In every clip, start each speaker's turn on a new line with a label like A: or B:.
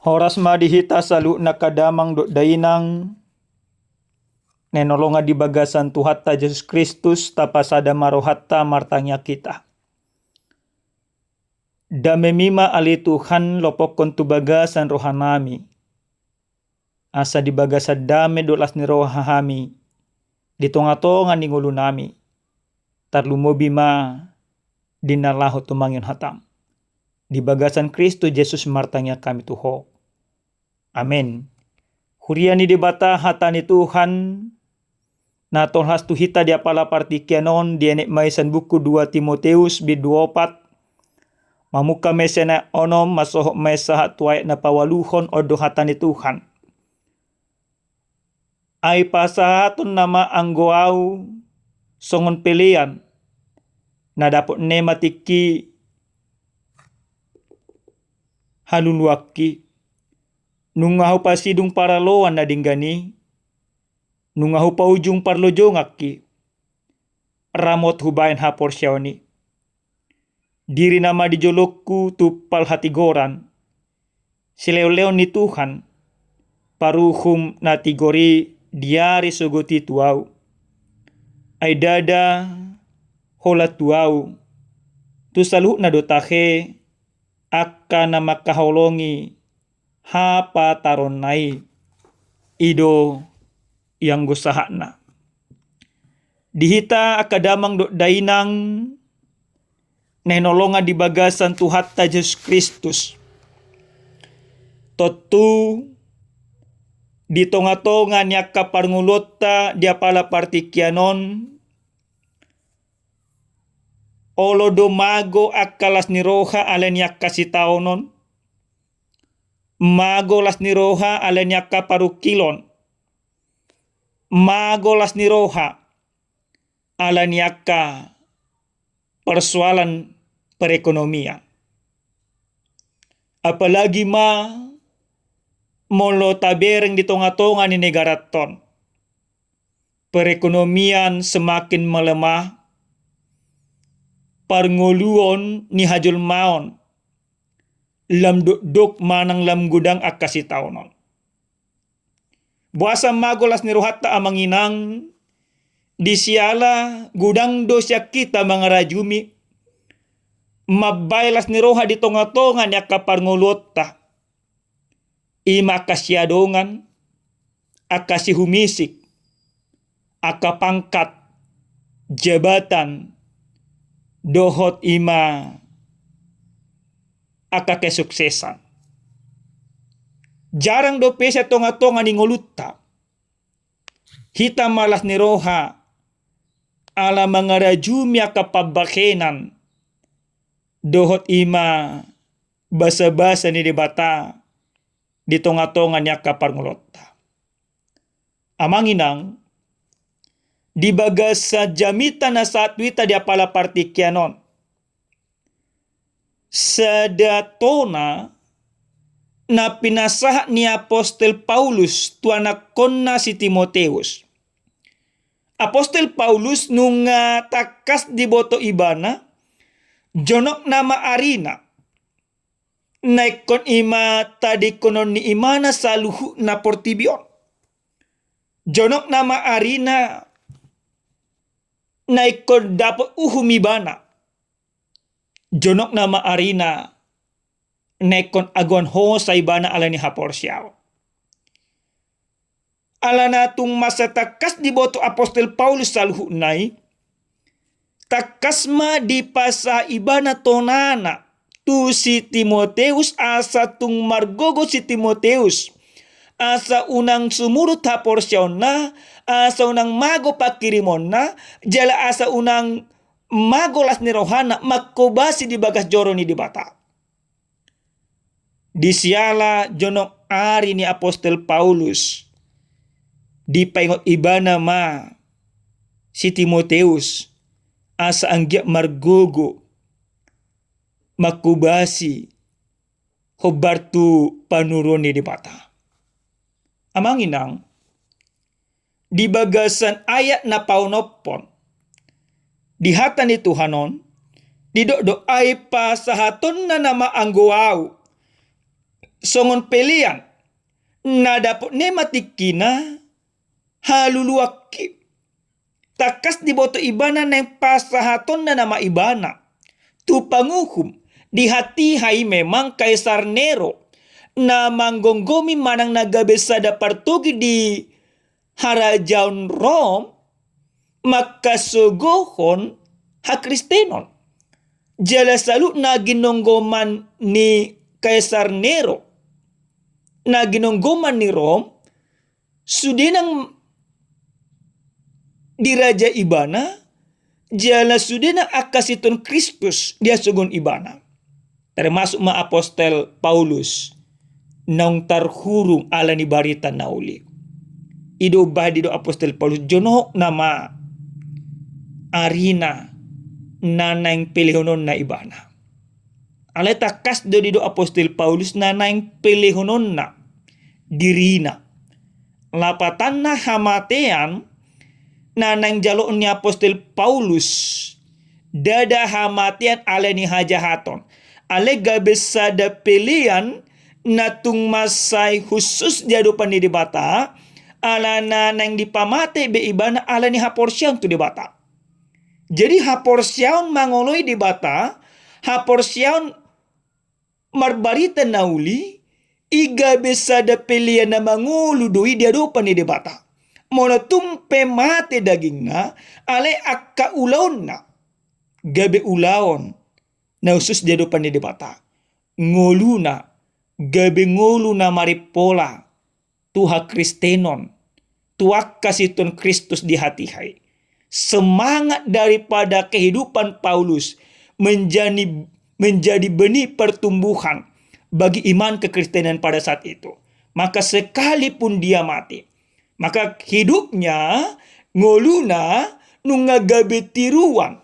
A: Horas madihita salu nakadamang do dainang nenolonga di bagasan Tuhatta Yesus Kristus tapasada marohatta martanya kita. Damemima ali Tuhan lopokon tu bagasan rohanami. Asa di bagasan dame dolas ni rohahami. Di tonga-tonga ni ngulu nami. Tarlumobima dinalaho tumangin hatam. Di bagasan Kristus Yesus martanya kami Tuho. Amin. Huriani debata hatani Tuhan. Na tolhas tuhita di apala partikianon di enek maisan buku 2 Timoteus bid 24. Mamuka mesena onom masohok mesahat tuay na pawaluhon o dohatani Tuhan. Ay pasahatun nama anggoau songon pelian. Na dapot ne matiki haluluaki. Nungahu pasidung paraloan na dinggani. Nungahu pa ujung parlojongaki. Ramot hubayan hapor syawni. Diri nama dijolokku tupal hati goran. Sileo-leo ni Tuhan. Paruhum natigori diari sogoti tuau. Ay dada hola tuau. Tu salu na dotahe. Akka na makaholongi. Hapa taron nai. Ido yang gusahana. Dihita akadamang do dainang. Nenolonga di bagasan Tuhatta Yesus Kristus. Totu di tonga-tonga niya kaparngulota di apala partikianon. Olo domago akalas ni roha alen niya kasitaonon. Magolas ni roha alen niya kaparukilon. Magolas ni roha alen niya ka persoalan perekonomian. Apalagi molo tabereng di tonga-tonga ni negara ton. Perekonomian semakin melemah. Parngoluon ni hajul maon. Lam duk manang lam gudang akasi taonon. Buasa magolas ni rohatta amanginang. Di siala gudang dosya kita mangarajumi. Mabailas ni roha di tonga-tonga niya kaparngulota. Ima kasyadongan. Akasi humisik. Akapangkat. Jabatan. Dohot ima. Akakesuksesan. Jarang do pesa tonga-tonga ni nguluta. Hita malas ni roha. Ala mangarajumi akapabakenan. Dohot ima basa-basa ni debata di tonga-tonga niya kaparngulota. Amanginang di bagasa jamita na satwita di apala partikianon. Sadatona na pinasaha ni Apostel Paulus tuanakon na si Timoteus. Apostel Paulus nung takas di boto ibana. Jonok nama arina. Naikon ima tadi konon ni imana saluhu na portibion. Jonok nama arina. Naikon dapat uhumibana. Jonok nama arina. Naikon agon ho sa ibana ala ni haporsyaw. Ala natung masa takas di boto Apostel Paulus saluhu nai. Takasma di pasa ibana tonana tu si Timoteus asa tung margogo si Timoteus asa unang sumurut haporsyaw na asa unang mago pakirimon na jala asa unang magolas ni rohana makobasi di bagas joro ni dibata. Di siala jonok ari ni Apostel Paulus di paingot ibana ma si Timoteus asa anggia margogo makubasi hobartu panuruni di mata. Amanginang di bagasan ayat na paunopon di hata ni Tuhanon di do ay pasahaton na nama anggoau songon pelian na dapot ne matikina haluluaki takas di boto ibana neng pasahaton na nama ibana tu panguhum di hati hai memang Kaisar Nero na manggonggomi manang nagabesada partugi di harajaon Rom maka sogohon ha Kristenon jala salu na ginonggoman ni Kaisar Nero na ginonggoman ni Rom sudinang diraja ibana jala sudena akasiton Kristus dia sugun ibana termasuk ma apostel Paulus nang tarhurung ala ni barita nauli ido badi do apostel Paulus jono nama arina nanang pilihonon na ibana ala takas do dido apostel Paulus nanang pilihonon na dirina lapatan na hamatean nanang jaloon ni apostel Paulus dada hamatian ala ni hajahaton ale gabesada pilihan natung masay khusus jadupan di bata ala nanang dipamate be ibana ala ni haporsyaon tu di bata jadi haporsyaon mangoloi di bata haporsyaon marbarita nauli iga besada pilihan na mangulu doi diadupan di bata mono tumpe mate dagingna ale akka ulaon na gabe ulaon na usus jadupan di bata ngoluna gabe ngoluna maripola tuha Kristenon tuak kasiton Kristus di hati hai semangat daripada kehidupan Paulus menjadi benih pertumbuhan bagi iman kekristenan pada saat itu maka sekalipun dia mati maka hidupnya ngoluna nungagabe tiruan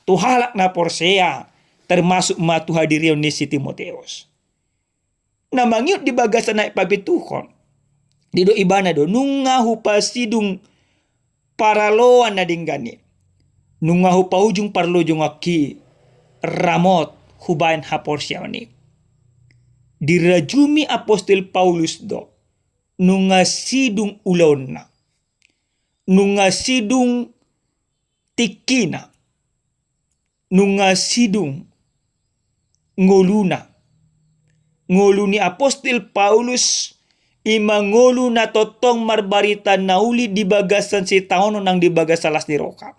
A: tuhalak na porsea termasuk matu hadirion ni si Timoteus namangyut di bagasan naik papituhon dido ibana do nungahu pasidung paraloan na dinggani nungahu paujung parlojong aki ramot hubain haporsiani dirajumi apostel Paulus do nungasidung ulona nungasidung tikina nungasidung ngoluna ngoluni apostel Paulus ima ngoluna totong marbarita nauli di bagasan si taon nang di bagasalas ni roka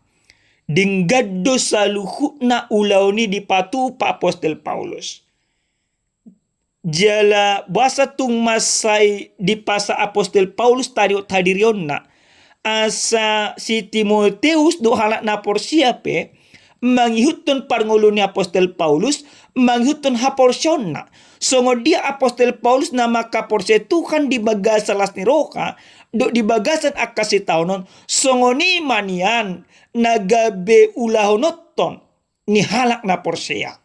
A: dinggaddo saluhuna ulauni di patu pa apostel Paulus jala basa tung masay di pasa apostel Paulus tario hadirionna asa si Timoteus do halak na porsiape mangihutun parngulu ni apostel Paulus mangihutun haporsyonna songo dia apostel Paulus nama kaporse Tuhan di bagasalas ni roka do di bagasan akasi taunon songo ni manian nagabe ulahonoton ni halak na porsea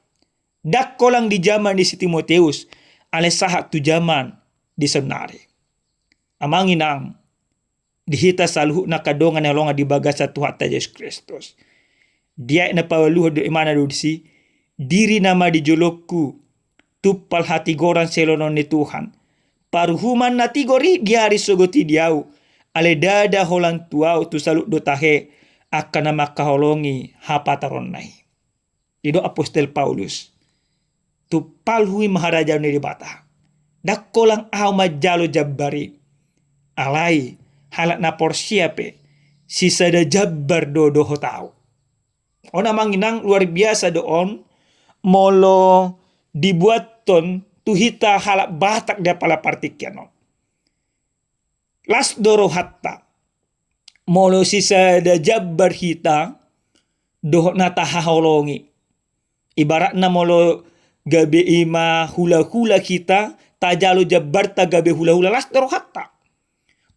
A: dakko lang di zaman di si Timoteus ale sahak tu zaman di senari amanginang dihita saluhu na kadongan na longa di bagasa Tuhan ta Yesus Kristus dia na pawaluho do imana do si diri nama di jolokku tupal hati goran selonon ni Tuhan paruhuman na tigori diari sogoti diau ale dada holang tuau tu salut do tahe akan nama kaholongi hapataron nai ido apostel Paulus tu palhui maharaja ni bata dakkolang aw majalo jabbari alai halak na porsiape sisada jabbar do hotau ona manginang luar biasa doon molo dibuat ton tuhita halak batak dia pala partikiano las doro hatta molo sisada jabbar hita doh nata haholongi ibarat na molo gabe ima hula-hula kita tajalo jabbarta gabe hula-hula las doro hatta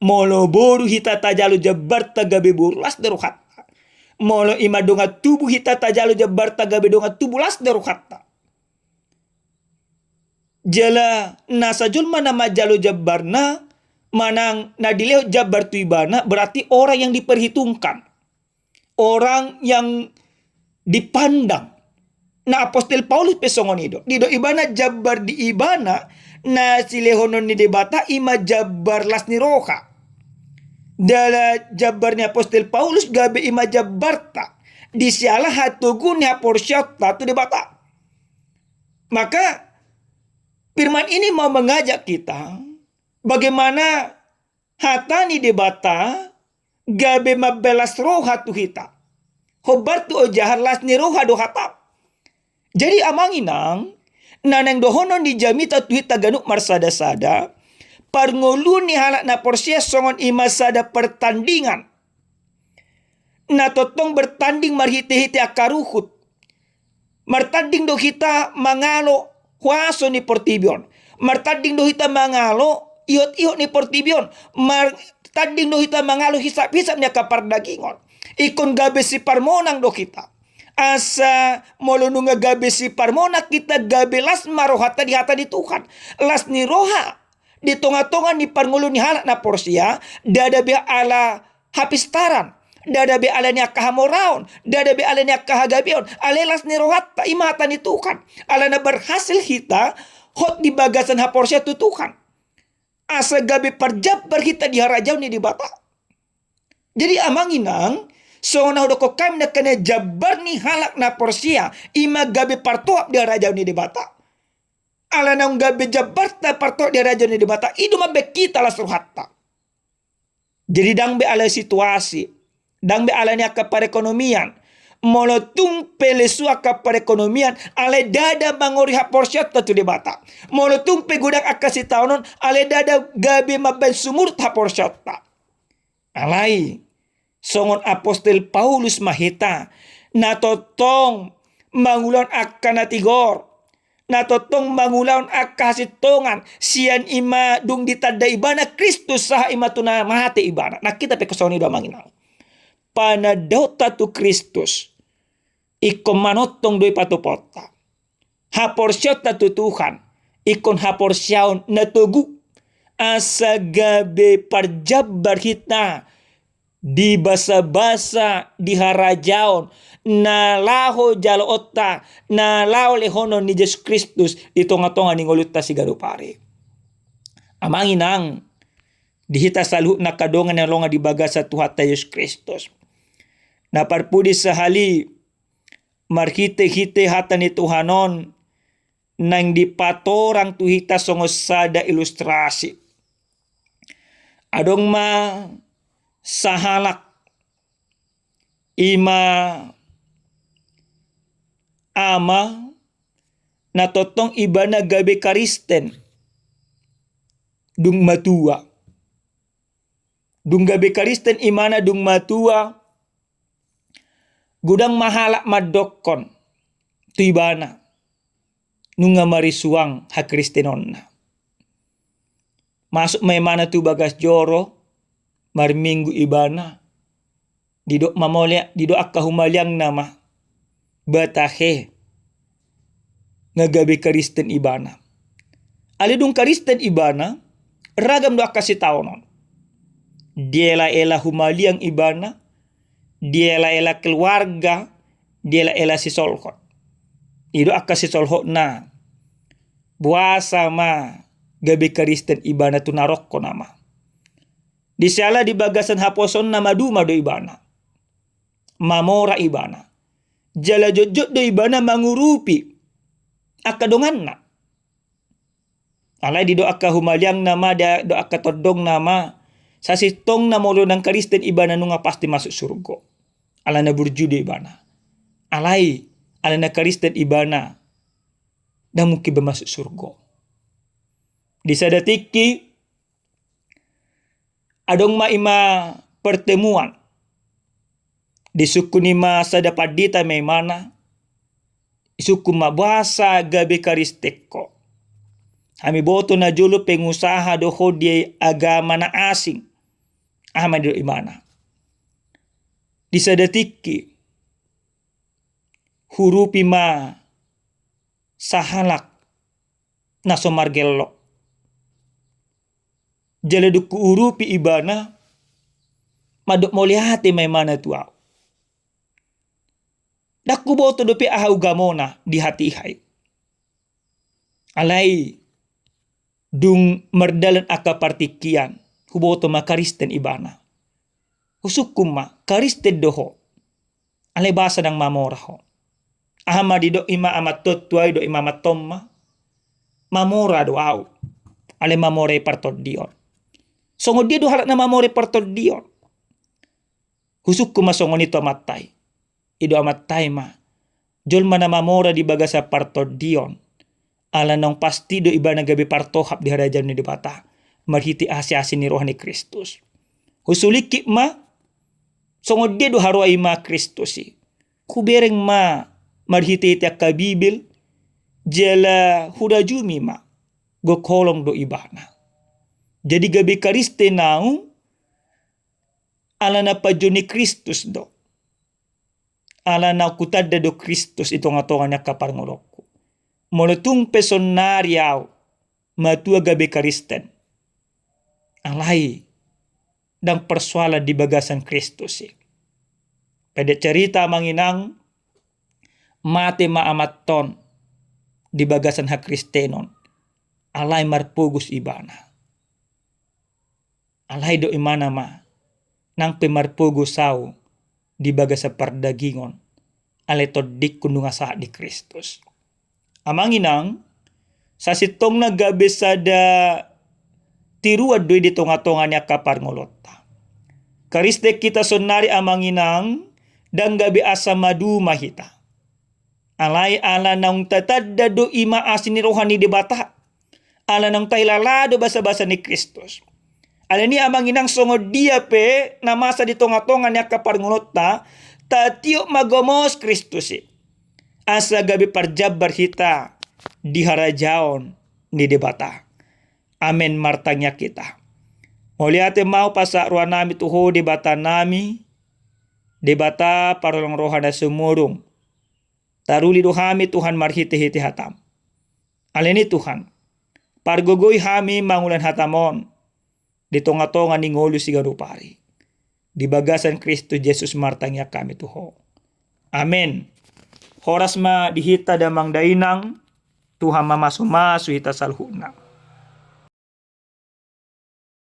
A: molo boru hita tajalo jabbarta gabe boru las doro hatta molo ima donga tubuh hita tajalo jabbarta gabe donga tubuh las doro hatta jala nasa julma nama jalo jabbarna manang nadileo jabbar tu ibana berarti orang yang diperhitungkan orang yang dipandang. Na apostel Paulus pesongon ido. Dido ibana jabbar di ibana na silehonon ni debata ima jabar las ni roha. Dala jabarnya Apostel Paulus gabe ima jabarta. Di sialah hatugun ya porsyata tu debata. Maka firman ini mau mengajak kita bagaimana hatani debata gabe mabelas roha tu hita. Hobar tu ojahar las ni roha do hatap. Jadi amanginang nanang dohonon di jamita tu hita ganuk marsada-sada. Parngulu ni halak na porsia songon ima sada pertandingan. Na totong bertanding marhite-hite akaruhut. Martanding do kita mangalo huaso ni portibion. Martanding do kita mangalo iot-iot ni portibion. Martanding do kita mangalo hisap-hisap ni kapardagingon. Ikon gabe si parmonang do kita. Asa molonunga gabe si parmona kita gabe las marohata di hata di Tuhan. Las ni roha. Di tonga-tonga ni parngulu ni halak na porsia. Dada be ala hapistaran. Dada be ala ni akahamoraon. Dada be ala ni akahagabion. Alelas ni rohata imata ni Tuhan. Ala na berhasil hita. Hot di bagasan ha porsia tu Tuhan. Asa gabe parjabar hita di harajau ni di bata. Jadi amanginang. So na hodoko kami na kena jabar ni halak na porsia. Ima gabe partoap di harajau ni di bata. Ala nang gabe jabarta partoap di harajau ni di bata. Idu mabe kita las rohata. Jadi dang be ala situasi. Dang be ala ni aka perekonomian. Molotung pelesu aka perekonomian. Ale dada mangori ha porsia tu di bata. Molotung pe gudang aka si taonon. Ale dada gabe maben sumur ha porsia ta. Alai. Songon Apostel Paulus mahita. Na totong mangulan akka natigor. Na totong mangulan akka sitongan. Sian ima dung ditada ibana Kristus saha ima tuna mahati ibana. Nah kita pekosoni doa manginang. Panadota tu Kristus. Ikon manotong doi patupota. Haporsyota tu Tuhan. Ikon haporsyaon natugu. Asa gabe parjabar hita. Di basa-basa di harajaon na laho jalo otta na lao lehonon ni Yesus Kristus di tonga-tonga ni nguluta si garupari. Amanginang dihita salu na kadongan na longa di bagasa tuhata Yesus Kristus. Na parpudi sahali marhite-hite hata ni Tuhanon nang dipatorang tuhita songosada ilustrasi. Adong ma sahalak ima ama na totong iba na gabe karisten dung matua. Dung gabe karisten imana dung matua gudang mahalak madokon tu ibana nunga marisuang ha kristenon na. Masuk may mana tu bagas joro marminggu ibana didok mamolya didok akka humaliang nama batahe ngagabe karisten ibana. Alidung karisten ibana ragam do akka sitaonon. Diela-ela humaliang ibana, diela-ela keluarga, diela-ela sisolhot. Ido akka sisolhot na buasa ma gabe karisten ibana tu narokko nama. Di siala di bagasan haposon na maduma do ibana. Mamora ibana. Jala jojot do ibana mangurupi. Akadongan na. Alay di do akka humaliang nama do akka todong nama. Sasitong na molo ng karisten ibana nunga pasti masuk surga. Ala na burju do ibana. Alay ala na karisten ibana na mungkin bermasuk surga. Di sadatiki adong maima pertemuan di suku nima sada padita may mana suku mabasa gabe karisteko. Kami boto na julo pengusaha doho di agama na asing. Ahmad do imana. Di sadatiki hurupi ma sahalak na somargello. Jala duku urupi ibana madok molihati may mana tuaw. Daku boto dopi ahaw gamona di hati hay. Alay dung merdalan aka partikian huboto ma karisten ibana. Husukum ma karisten doho. Ale basa ng mamora ho. Ahama di do ima amat tuay do ima matomma. Mamora do au. Ale mamore partod dion. Songo dia do halak na mamore partod dion. Husukum ma songo nito amatay. Ido amatay ma. Jol mana mamora di bagasa partod dion. Ala nang pasti do iba na gabi partohap di harajan ni debata. Marhiti asi-asi ni rohani Kristus. Husuliki ma. Songo dia do haruay ma Kristusi. Kubereng ma marhiti tiak ka Bibil. Jela hudajumi ma. Go kolong do ibana. Jadi gabi kariste nau. Ala na pajuni Kristus do. Ala na kutadda do Kristus itong-atongan niya kaparngoloko. Mulatung pesonaryaw. Matua gabi karisten. Alay. Dang persoalan di bagasan Kristus. Pada cerita manginang. Mate maamaton. Di bagasan hak Kristenon. Alay marpugus ibana. Alay do imana ma. Nang pemarpugus sao. Di bagasa pardagingon. Alay todik kundunga saat di Kristus. Amanginang. Sa sitong nagabi sada tiruad doy di tonga-tonga niya kaparngolota. Kariste kita sonari amanginang. Dan gabi asa madu mahita. Alay ala nang tatadda do ima asin ni rohani di bata. Ala nang taylalado basa-basa ni Kristus. Ala ni amanginang songo dia pe na masa di tonga-tonga niya kaparngolota. Tatio magomos Kristus. Asa gabi parjabar hita di harajaon ni debata. Amen martanya kita. Moliate mau pasak ruang nami tuho debata nami. Debata parolong rohana semurung. Taruli dohami Tuhan marhiti-hiti hatam. Aleni Tuhan. Pargogoy hami mangulan hatamon. Di tonga-tonga ni ngolu sigarupari. Di bagasan Kristus Jesus martanya kami tuho. Amen. Horas ma dihita damang dainang. Tuhan mamasu-masu hita salhuna.